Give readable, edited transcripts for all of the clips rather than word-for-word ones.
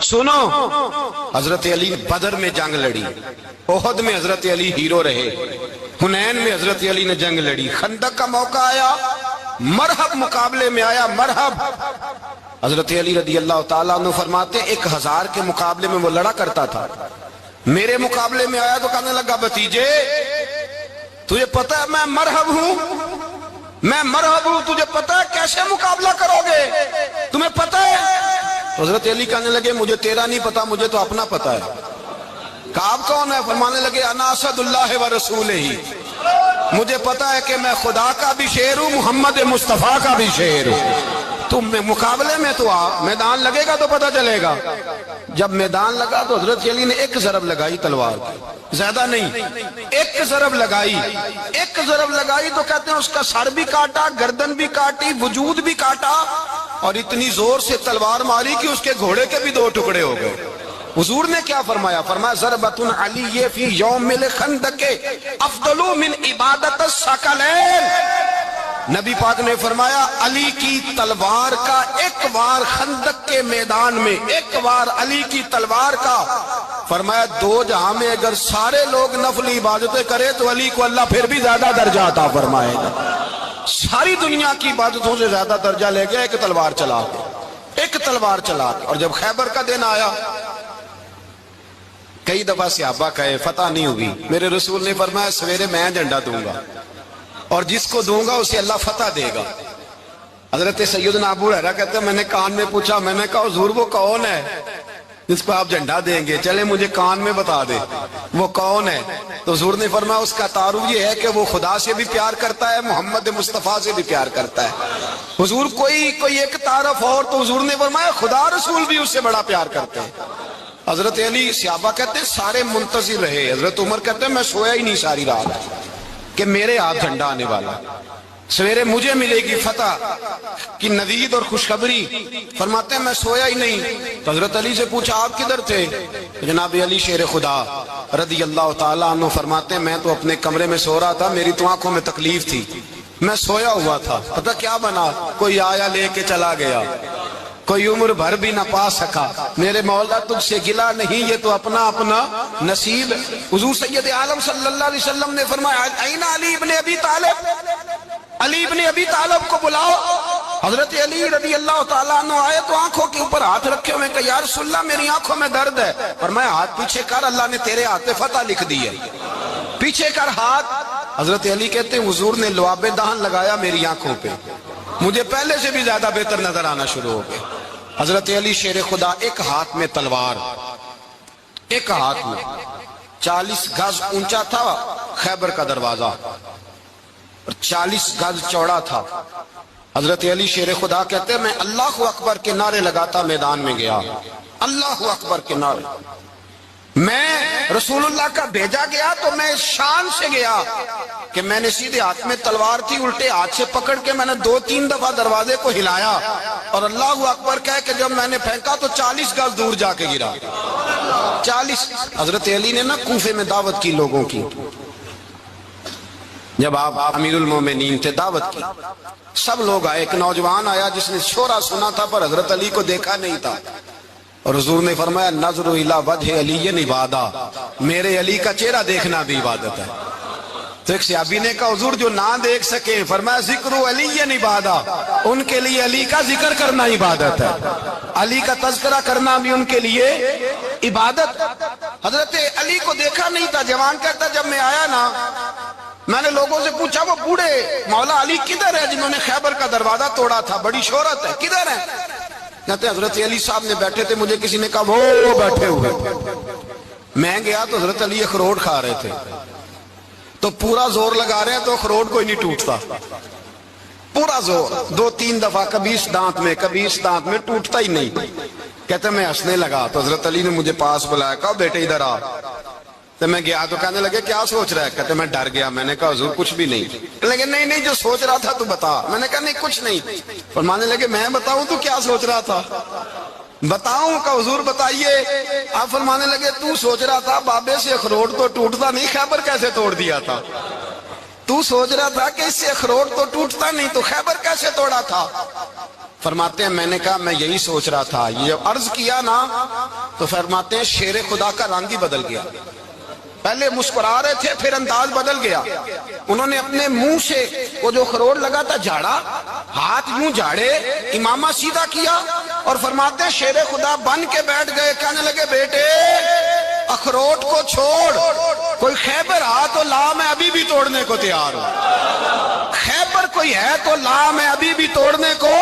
سنو، حضرت علی بدر میں جنگ لڑی، احد میں حضرت علی ہیرو رہے، حنین میں حضرت علی نے جنگ لڑی، خندق کا موقع آیا، مرحب مقابلے میں آیا، مرحب۔ حضرت علی رضی اللہ تعالیٰ عنہ فرماتے 1000 کے مقابلے میں وہ لڑا کرتا تھا، میرے مقابلے میں آیا تو کہنے لگا بھتیجے تجھے پتا ہے میں مرحب ہوں، میں مرحب ہوں، تجھے پتا ہے کیسے مقابلہ کرو گے، تمہیں پتا ہے؟ حضرت علی کہنے لگے مجھے تیرا نہیں پتا، مجھے تو اپنا پتا ہے۔ کعب کون ہے؟ فرمانے لگے انا اسد اللہ و رسولہ، مجھے پتا ہے کہ میں خدا کا بھی شیر ہوں، محمد مصطفیٰ کا بھی شیر ہوں۔ تم مقابلے میں تو آ، میدان لگے گا تو پتہ چلے گا۔ جب میدان لگا تو حضرت علی نے ایک ضرب لگائی تلوار کی، زیادہ نہیں، ایک ضرب لگائی، ایک ضرب لگائی تو کہتے ہیں اس کا سر بھی کاٹا، گردن بھی کاٹی، وجود بھی کاٹا، اور اتنی زور سے تلوار ماری کہ اس کے گھوڑے کے بھی 2 ٹکڑے ہو گئے۔ حضور نے کیا فرمایا؟ فرمایا ضربۃ علی فی یوم الخندق افضل من عبادت الثقلین۔ نبی پاک نے فرمایا علی کی تلوار کا ایک وار خندق کے میدان میں، ایک وار علی کی تلوار کا، فرمایا 2 جہاں میں اگر سارے لوگ نفل عبادتیں کرے تو علی کو اللہ پھر بھی زیادہ درجہ عطا فرمائے گا۔ ساری دنیا کی عبادتوں سے زیادہ درجہ لے گیا ایک تلوار چلا کے، ایک تلوار چلا کے۔ اور جب خیبر کا دن آیا، کئی دفعہ صحابہ کہے فتح نہیں ہوئی، میرے رسول نے فرمایا سویرے میں جھنڈا دوں گا اور جس کو دوں گا اسے اللہ فتح دے گا۔ حضرت سیدنا ابو ہریرہ کہتے ہیں میں نے کان میں پوچھا، میں نے کہا حضور وہ کون ہے جس کو آپ جھنڈا دیں گے؟ چلے مجھے کان میں بتا دے وہ کون ہے۔ تو حضور نے فرمایا اس کا تعارف یہ ہے کہ وہ خدا سے بھی پیار کرتا ہے، محمد مصطفیٰ سے بھی پیار کرتا ہے۔ حضور کوئی ایک تعارف اور، تو حضور نے فرمایا خدا رسول بھی اس سے بڑا پیار کرتے ہیں۔ حضرت علی، صحابہ کہتے ہیں سارے منتظر رہے، حضرت عمر کہتے ہیں میں سویا ہی نہیں ساری رات کہ میرے ہاتھ جھنڈا آنے والا، سویرے مجھے ملے گی فتح کی نوید اور خوشخبری۔ فرماتے ہیں میں سویا ہی نہیں۔ تو حضرت علی سے پوچھا آپ کدھر تھے؟ جناب علی شیر خدا رضی اللہ تعالیٰ عنہ فرماتے ہیں میں تو اپنے کمرے میں سو رہا تھا، میری تو آنکھوں میں تکلیف تھی، میں سویا ہوا تھا، پتہ کیا بنا؟ کوئی آیا لے کے چلا گیا، کوئی عمر بھر بھی نہ پا سکا۔ میرے مولا تجھ سے گلا نہیں، یہ تو اپنا اپنا نصیب۔ حضور سید عالم صلی اللہ علیہ وسلم نے فرمایا این علی ابن ابی طالب، علی ابن ابی طالب کو بلاؤ۔ حضرت علی رضی اللہ تعالیٰ عنہ آئے تو آنکھوں کے اوپر ہاتھ رکھے ہوئے کہ یا رسول اللہ میری آنکھوں میں درد ہے۔ فرمایا ہاتھ پیچھے کر، اللہ نے تیرے ہاتھ پہ فتح لکھ دی ہے، پیچھے کر ہاتھ۔ حضرت علی کہتے ہیں حضور نے لعاب دہن لگایا میری آنکھوں پہ، مجھے پہلے سے بھی زیادہ بہتر نظر آنا شروع ہو گیا۔ حضرت علی شیر خدا ایک ہاتھ میں تلوار، ایک ہاتھ میں، 40 گز اونچا تھا خیبر کا دروازہ اور 40 گز چوڑا تھا۔ حضرت علی شیر خدا کہتے ہیں میں اللہ اکبر کے نعرے لگاتا میدان میں گیا، اللہ اکبر کے نعرے۔ میں رسول اللہ کا بھیجا گیا تو میں شان سے گیا کہ میں نے سیدھے ہاتھ میں تلوار تھی، الٹے ہاتھ سے پکڑ کے میں نے 2-3 دفعہ دروازے کو ہلایا اور اللہ اکبر کہہ کہ جب میں نے پھینکا تو 40 گز دور جا کے گرا، 40۔ حضرت علی نے نا کوفے میں دعوت کی لوگوں کی، جب آپ امیر المومنین تھے دعوت کی، سب لوگ آئے، ایک نوجوان آیا جس نے شورا سنا تھا پر حضرت علی کو دیکھا نہیں تھا، اور حضور نے فرمایا نظر الی وجہ علی عبادہ، میرے علی کا چہرہ دیکھنا بھی عبادت ہے۔ تو ایک صحابی نے کہا حضور جو نہ دیکھ سکے، فرمایا ذکر علی عبادہ، ان کے لیے علی کا ذکر کرنا عبادت ہے، علی کا تذکرہ کرنا بھی ان کے لیے عبادت۔ حضرت علی کو دیکھا نہیں تھا، جوان کہتا جب میں آیا نا میں نے لوگوں سے پوچھا وہ بوڑھے مولا علی کدھر ہے جنہوں نے خیبر کا دروازہ توڑا تھا، بڑی شہرت ہے، کدھر ہے؟ کہتے حضرت علی صاحب نے بیٹھے تھے، مجھے کسی نے کہا وہ بیٹھے ہوئے۔ میں گیا تو حضرت علی اخروٹ کھا رہے تھے، تو پورا زور لگا رہے ہیں تو اخروٹ کوئی نہیں ٹوٹتا، پورا زور 2-3 دفعہ، کبھی اس دانت میں کبھی اس دانت میں، ٹوٹتا ہی نہیں۔ کہتے میں ہنسنے لگا تو حضرت علی نے مجھے پاس بلایا، کہا بیٹے ادھر آ۔ تو میں گیا تو کہنے لگے کیا سوچ رہا ہے؟ کہتے میں ڈر گیا، میں نے کہا حضور کچھ بھی نہیں۔ لیکن نہیں جو سوچ رہا تھا تو بتا۔ میں نے کہا نہیں کچھ نہیں۔ فرمانے لگے میں بتاؤں تو کیا سوچ رہا تھا؟ بتاؤں؟ کہ حضور بتائیے۔ آپ فرمانے لگے تو سوچ رہا تھا بابے سے اخروٹ تو ٹوٹتا نہیں، خیبر کیسے توڑ دیا تھا؟ تو سوچ رہا تھا کہ اس سے اخروٹ تو ٹوٹتا نہیں تو خیبر کیسے توڑا تھا؟ فرماتے ہیں میں نے کہا میں یہی سوچ رہا تھا. یہ جب عرض کیا نا تو فرماتے ہیں شیر خدا کا رنگ ہی بدل گیا. پہلے مسکرا رہے تھے پھر انداز بدل گیا. انہوں نے اپنے منہ سے وہ جو خروٹ لگا تھا جھاڑا, ہاتھ یوں جھاڑے, امامہ سیدھا کیا اور فرماتے ہیں شیر خدا بن کے بیٹھ گئے. کہنے لگے بیٹے اخروٹ کو چھوڑ, کوئی خیبر آ تو لا, میں ابھی بھی توڑنے کو تیار ہوں. خیبر کوئی ہے تو لا, میں ابھی بھی توڑنے کو.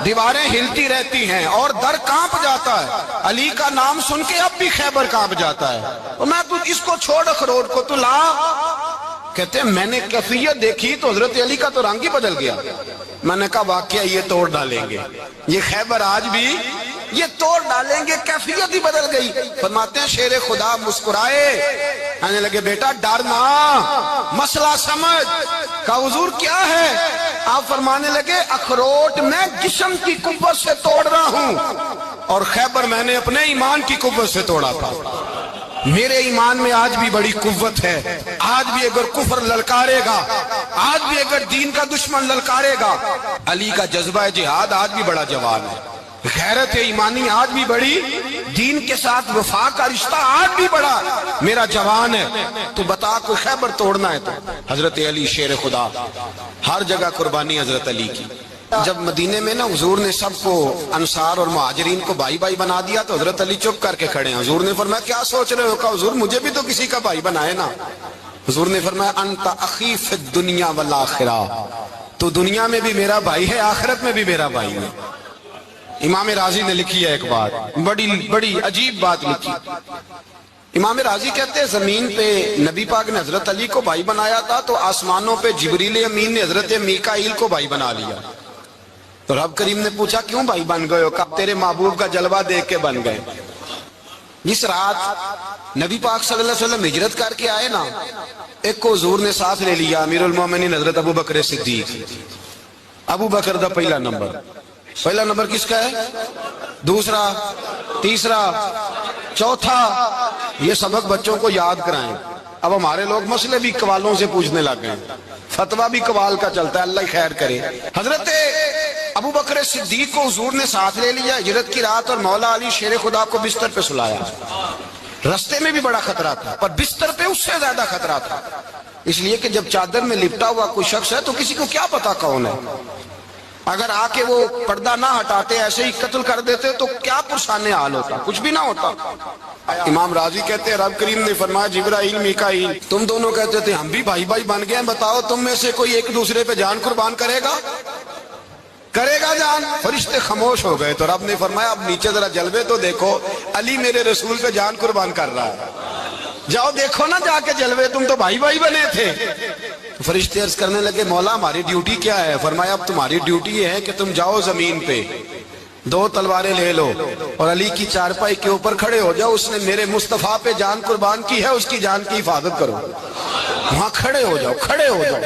دیواریں ہلتی رہتی ہیں اور در کانپ جاتا ہے. علی کا نام سن کے اب بھی خیبر کانپ جاتا ہے. اور میں تو اس کو چھوڑ اخروٹ کو تو لا. کہتے ہیں میں نے کیفیت دیکھی تو حضرت علی کا تو رنگ ہی بدل گیا. میں نے کہا واقعہ یہ توڑ ڈالیں گے, یہ خیبر آج بھی یہ توڑ ڈالیں گے, کیفیت ہی بدل گئی. فرماتے ہیں شیر خدا مسکرائے, کہنے لگے بیٹا ڈرنا, مسئلہ سمجھ. کہا حضور کیا ہے؟ آپ فرمانے لگے اخروٹ میں جسم کی قوت سے توڑ رہا ہوں اور خیبر میں نے اپنے ایمان کی قوت سے توڑا تھا. میرے ایمان میں آج بھی بڑی قوت ہے. آج بھی اگر کفر للکارے گا, آج بھی اگر دین کا دشمن للکارے گا, علی کا جذبہ جہاد آج بھی بڑا جوان ہے. غیرت ایمانی آج بھی بڑی, دین کے ساتھ وفا کا رشتہ آج بھی بڑا میرا جوان ہے. تو بتا کوئی خیبر توڑنا ہے تو حضرت علی شیر خدا, ہر جگہ قربانی حضرت علی کی. جب مدینے میں نا حضور نے سب کو انصار اور مہاجرین کو بھائی بھائی بنا دیا تو حضرت علی چپ کر کے کھڑے ہیں. حضور نے فرمایا کیا سوچ رہے ہو؟ کہا حضور مجھے بھی تو کسی کا بھائی بنائے نا. حضور نے فرمایا انت اخی فی الدنیا والآخرہ, تو دنیا میں بھی میرا بھائی ہے, آخرت میں بھی میرا بھائی ہے. امام راضی نے لکھی ہے ایک بات, بڑی عجیب بات لکھی. امام راضی کہتے ہیں زمین پہ نبی پاک نے حضرت علی کو بھائی بنایا تھا تو آسمانوں پہ جبریل امین نے حضرت میکائیل کو بھائی بنا لیا. تو رب کریم نے پوچھا کیوں بھائی بن گئے ہو؟ کہا تیرے محبوب کا جلوہ دیکھ کے بن گئے. جس رات نبی پاک صلی اللہ علیہ وسلم ہجرت کر کے آئے نا, ایک کو حضور نے ساتھ لے لیا, امیر المومنین حضرت ابو بکر صدیق. ابو بکر دا پہلا نمبر کس کا ہے؟ دوسرا, تیسرا, چوتھا. یہ سبق بچوں کو یاد کرائیں. اب ہمارے لوگ مسئلے بھی قوالوں سے پوچھنے لگ گئے, فتویٰ بھی قوال کا چلتا ہے, اللہ خیر کرے. حضرت ابو بکر صدیق کو حضور نے ساتھ لے لیا ہجرت کی رات, اور مولا علی شیر خدا کو بستر پہ سلایا. رستے میں بھی بڑا خطرہ تھا پر بستر پہ اس سے زیادہ خطرہ تھا, اس لیے کہ جب چادر میں لپٹا ہوا کوئی شخص ہے تو کسی کو کیا پتا کون ہے. اگر آ کے وہ پردہ نہ ہٹاتے ایسے ہی قتل کر دیتے تو کیا پرسانے حال ہوتا, کچھ بھی نہ ہوتا. امام راضی کہتے ہیں رب کریم نے فرمایا جبرائیل میکائیل تم دونوں کہتے تھے ہم بھی بھائی بھائی بن گئے ہیں, بتاؤ تم میں سے کوئی ایک دوسرے پہ جان قربان کرے گا جان؟ فرشتے خاموش ہو گئے. تو رب نے فرمایا اب نیچے ذرا جلوے تو دیکھو, علی میرے رسول پہ جان قربان کر رہا ہے, جاؤ دیکھو نا جا کے جلوے, تم تو بھائی بھائی بنے تھے. فرشتے عرض کرنے لگے مولا ہماری ڈیوٹی کیا ہے؟ فرمایا اب تمہاری ڈیوٹی یہ ہے کہ تم جاؤ زمین پہ 2 تلواریں لے لو اور علی کی چارپائی کے اوپر کھڑے ہو جاؤ, اس نے میرے مصطفیٰ پہ جان قربان کی ہے, اس کی جان کی حفاظت کرو. وہاں کھڑے ہو جاؤ.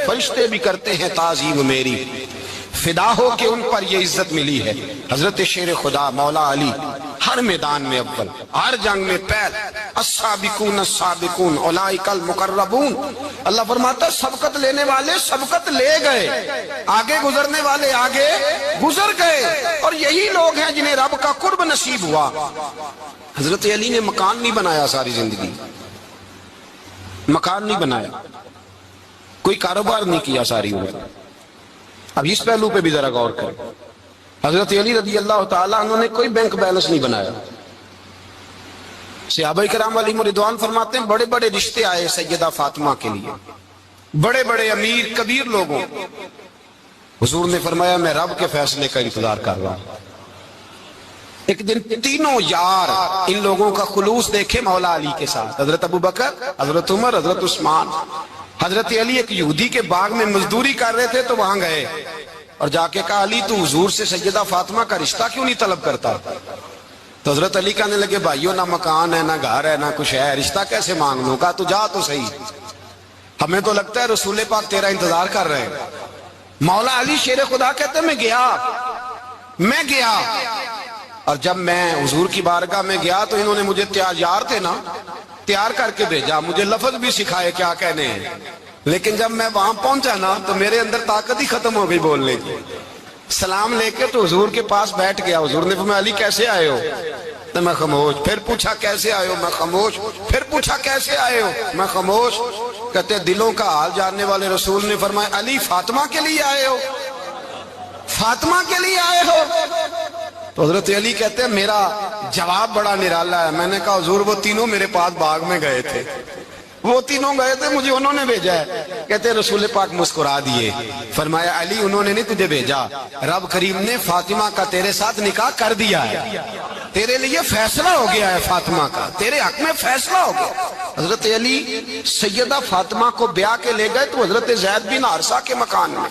فرشتے بھی کرتے ہیں تعظیم میری, فدا ہو کہ ان پر یہ عزت ملی ہے. حضرت شیر خدا مولا علی ہر میدان میں اول, ہر جنگ میں پہل. السابقون السابقون اولئک المقربون. اللہ فرماتا سبقت لینے والے سبقت لے گئے, آگے گزرنے والے آگے گزر گئے, اور یہی لوگ ہیں جنہیں رب کا قرب نصیب ہوا. حضرت علی نے مکان نہیں بنایا ساری زندگی, مکان نہیں بنایا, کوئی کاروبار نہیں کیا ساری عمر. اب اس پہلو پہ بھی ذرا غور کریں. حضرت علی رضی اللہ تعالیٰ عنہ نے کوئی بینک بیلنس نہیں بنایا. صحابہ کرام علیہم رضوان فرماتے ہیں بڑے بڑے رشتے آئے سیدہ فاطمہ کے لیے, بڑے بڑے امیر کبیر لوگوں. حضور نے فرمایا میں رب کے فیصلے کا انتظار کر رہا ہوں. ایک دن تینوں یار ان لوگوں کا خلوص دیکھے مولا علی کے ساتھ, حضرت ابو بکر, حضرت عمر, حضرت عثمان. حضرت علی ایک یہودی کے باغ میں مزدوری کر رہے تھے تو وہاں گئے اور جا کے کہا علی تو حضور سے سیدہ فاطمہ کا رشتہ کیوں نہیں طلب کرتا؟ تو حضرت علی کہنے لگے بھائیو نہ مکان ہے نہ گھر ہے نہ کچھ ہے, رشتہ کیسے مانگ لوں؟ کہا تو جا تو صحیح, ہمیں تو لگتا ہے رسول پاک تیرا انتظار کر رہے ہیں. مولا علی شیر خدا کہتے میں گیا اور جب میں حضور کی بارگاہ میں گیا تو انہوں نے مجھے یار تھے نا تیار کر کے بھیجا, مجھے لفظ بھی سکھائے کیا کہنے ہیں, لیکن جب میں وہاں پہنچا نا تو میرے اندر طاقت ہی ختم ہو گئی بولنے کی. سلام لے کے تو حضور کے پاس بیٹھ گیا. حضور نے فرمایا علی کیسے آئے ہو؟ تو میں خاموش. پھر پوچھا کیسے آئے ہو؟ میں خاموش. پھر پوچھا کیسے آئے ہو؟ میں خاموش. کہتے دلوں کا حال جاننے والے رسول نے فرمایا علی فاطمہ کے لیے آئے ہو؟ فاطمہ کے لیے آئے ہو؟ تو حضرت علی کہتے ہیں میرا جواب بڑا نرالا ہے. میں نے کہا حضور وہ تینوں میرے پاس باغ میں گئے تھے, وہ تینوں گئے تھے, مجھے انہوں نے بھیجا ہے. کہتے رسول پاک مسکرا دیے, فرمایا علی انہوں نے نہیں تجھے بھیجا, رب کریم نے فاطمہ کا تیرے ساتھ نکاح کر دیا ہے, تیرے لیے فیصلہ ہو گیا ہے فاطمہ کا, تیرے حق میں فیصلہ ہو گیا. حضرت علی سیدہ فاطمہ کو بیاہ کے لے گئے تو حضرت زید بن حارثہ کے مکان میں,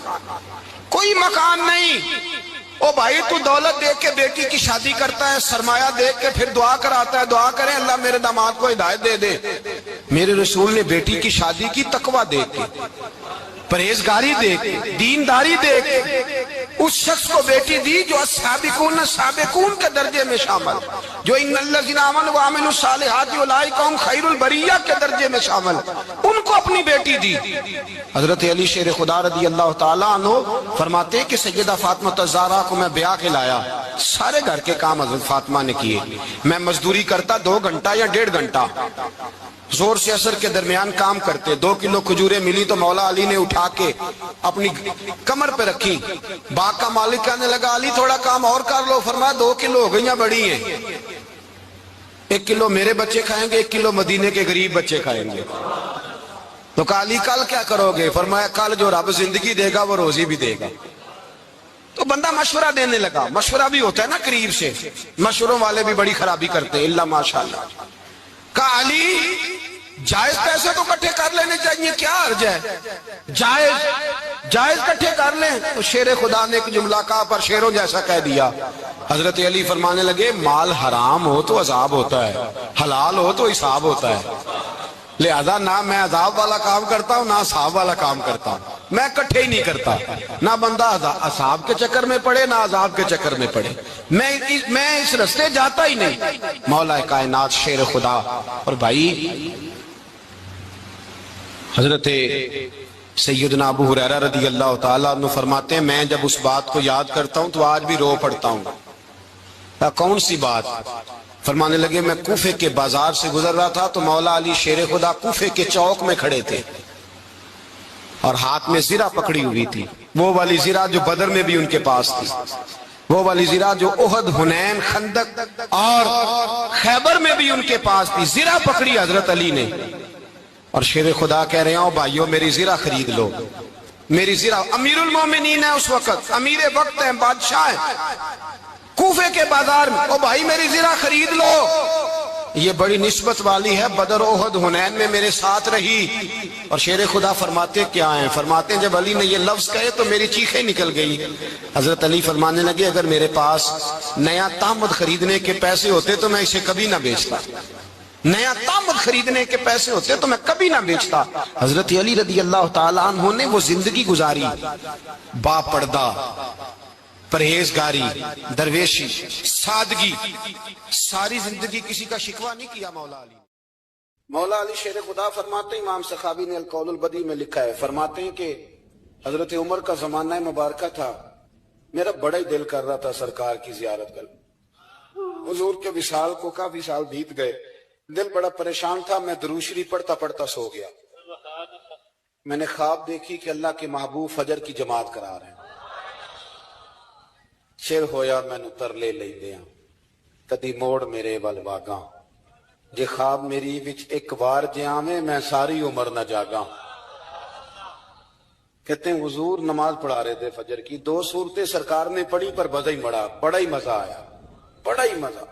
کوئی مکان نہیں. او بھائی تو دولت دیکھ کے بیٹی کی شادی کرتا ہے, سرمایہ دیکھ کے پھر دعا کراتا ہے, دعا کریں اللہ میرے داماد کو ہدایت دے دے. میرے رسول نے بیٹی کی شادی کی تقوی دیکھ کے, پرہیزگاری دیکھ کے, دینداری دیکھ کے اس شخص کو بیٹی دی جو السابقون السابقون کے درجے میں شامل, جو ان الذین آمنوا وعملوا الصالحات اولئک هم خیر البریہ کے درجے میں شامل, ان کو اپنی بیٹی دی. حضرت علی شیر خدا رضی اللہ تعالیٰ عنہ فرماتے ہیں کہ سیدہ فاطمہ الزہرا کو میں بیاہ کے لایا, سارے گھر کے کام حضرت فاطمہ نے کیے. میں مزدوری کرتا 2 گھنٹہ یا 1.5 گھنٹہ, زور سے عصر کے درمیان کام کرتے. 2 کلو کھجوریں ملی تو مولا علی نے اٹھا کے اپنی کمر پہ رکھی. باغ کا مالک کہنے لگا علی تھوڑا کام اور کر لو. فرمایا 2 کلو ہو گئیاں بڑی ہیں, 1 کلو میرے بچے کھائیں گے, 1 کلو مدینے کے غریب بچے کھائیں گے. تو کہا علی کل کیا کرو گے؟ فرمایا کل جو رب زندگی دے گا وہ روزی بھی دے گا. تو بندہ مشورہ دینے لگا. مشورہ بھی ہوتا ہے نا قریب سے, مشوروں والے بھی بڑی خرابی کرتے اللہ ماشاءاللہ. کہا علی جائز پیسے تو کٹھے کر لینے چاہیے, کیا عرض ہے, جائز کٹھے کر لیں. تو شیر خدا نے ایک جملہ کہا پر شیروں جیسا کہہ دیا. حضرت علی فرمانے لگے مال حرام ہو تو عذاب ہوتا ہے, حلال ہو تو حساب ہوتا ہے, لہذا نہ میں عذاب والا کام کرتا ہوں نہ حساب والا کام کرتا ہوں, میں کٹھے ہی نہیں کرتا. نہ بندہ حساب کے چکر میں پڑے نہ عذاب کے چکر میں پڑے, میں اس رستے جاتا ہی نہیں. مولا کائنات شیر خدا. اور بھائی حضرت سیدنا ابو ہریرہ رضی اللہ تعالیٰ عنہ فرماتے ہیں میں جب اس بات کو یاد کرتا ہوں تو آج بھی رو پڑتا ہوں. کون سی بات؟ فرمانے لگے میں کوفے کے بازار سے گزر رہا تھا تو مولا علی شیر خدا کوفے کے چوک میں کھڑے تھے اور ہاتھ میں زرہ پکڑی ہوئی تھی, وہ والی زرہ جو بدر میں بھی ان کے پاس تھی, وہ والی زرہ جو احد, حنین, خندق اور خیبر میں بھی ان کے پاس تھی. زرہ پکڑی حضرت علی نے اور شیر خدا کہہ رہے ہیں بھائیو میری زرہ خرید لو. میری زرہ, امیر المومنین ہے اس وقت, امیر وقت ہیں, بادشاہ ہیں, کوفے کے بازار میں, او بھائی میری زرہ خرید لو. یہ بڑی نسبت والی ہے, بدر احد حنین میں میرے ساتھ رہی. اور شیر خدا فرماتے کیا ہیں؟ فرماتے ہیں جب علی نے یہ لفظ کہے تو میری چیخیں نکل گئی. حضرت علی فرمانے لگے اگر میرے پاس نیا تامد خریدنے کے پیسے ہوتے تو میں اسے کبھی نہ بیچتا, نیا تامد خریدنے کے پیسے ہوتے تو میں کبھی نہ بیچتا. حضرت علی رضی اللہ تعالیٰ عنہ نے وہ زندگی گزاری, با پردہ, پرہیزگاری, درویشی, سادگی, ساری زندگی کسی کا شکوہ نہیں کیا مولا علی. مولا علی شیر خدا فرماتے ہیں, امام سخاوی نے القول البدی میں لکھا ہے, فرماتے ہیں کہ حضرت عمر کا زمانہ مبارکہ تھا, میرا بڑا ہی دل کر رہا تھا سرکار کی زیارت کر. حضور کے وصال کو کافی سال بیت گئے, دل بڑا پریشان تھا. میں درود شریف پڑھتا پڑھتا سو گیا. میں نے خواب دیکھی کہ اللہ کے محبوب فجر کی جماعت کرا رہے ہیں. شیر ہویا میں نو ترلے لئی دیاں کدی موڑ میرے ول واگاں, جے خواب میری وچ ایک بار جے آویں میں ساری عمر نہ جاگاں. کہتے ہیں حضور نماز پڑھا رہے تھے فجر کی, 2 سورتیں سرکار نے پڑھی پر بڑا ہی مڑا, بڑا ہی مزہ آیا, بڑا ہی مزہ.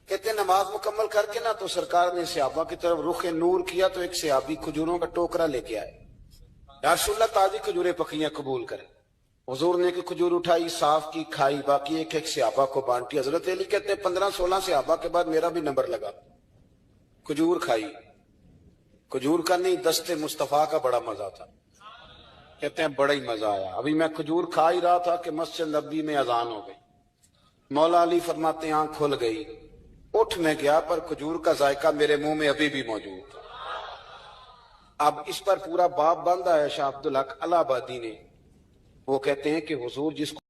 کہتے ہیں نماز مکمل کر کے نا تو سرکار نے صحابہ کی طرف رخ نور کیا تو ایک صحابی کھجوروں کا ٹوکرا لے کے آئے. یا رسول اللہ تازی کھجوریں پکیاں قبول کریں. حضور نے ایک کھجور اٹھائی, صاف کی, کھائی, باقی ایک ایک صحابہ کو بانٹی. حضرت علی کہتے ہیں 15-16 صحابہ کے بعد میرا بھی نمبر لگا. کھجور کھائی, کھجور کا نہیں دست مصطفیٰ کا بڑا مزہ تھا. کہتے ہیں بڑا ہی مزہ آیا. ابھی میں کھجور کھا ہی رہا تھا کہ مسجد نبوی میں اذان ہو گئی. مولا علی فرماتے ہیں آنکھ کھل گئی, اٹھ میں گیا پر کھجور کا ذائقہ میرے منہ میں ابھی بھی موجود. اب اس پر پورا باب بندہ ہے شاہ عبدالحق الہ آبادی نے. وہ کہتے ہیں کہ حضور جس کو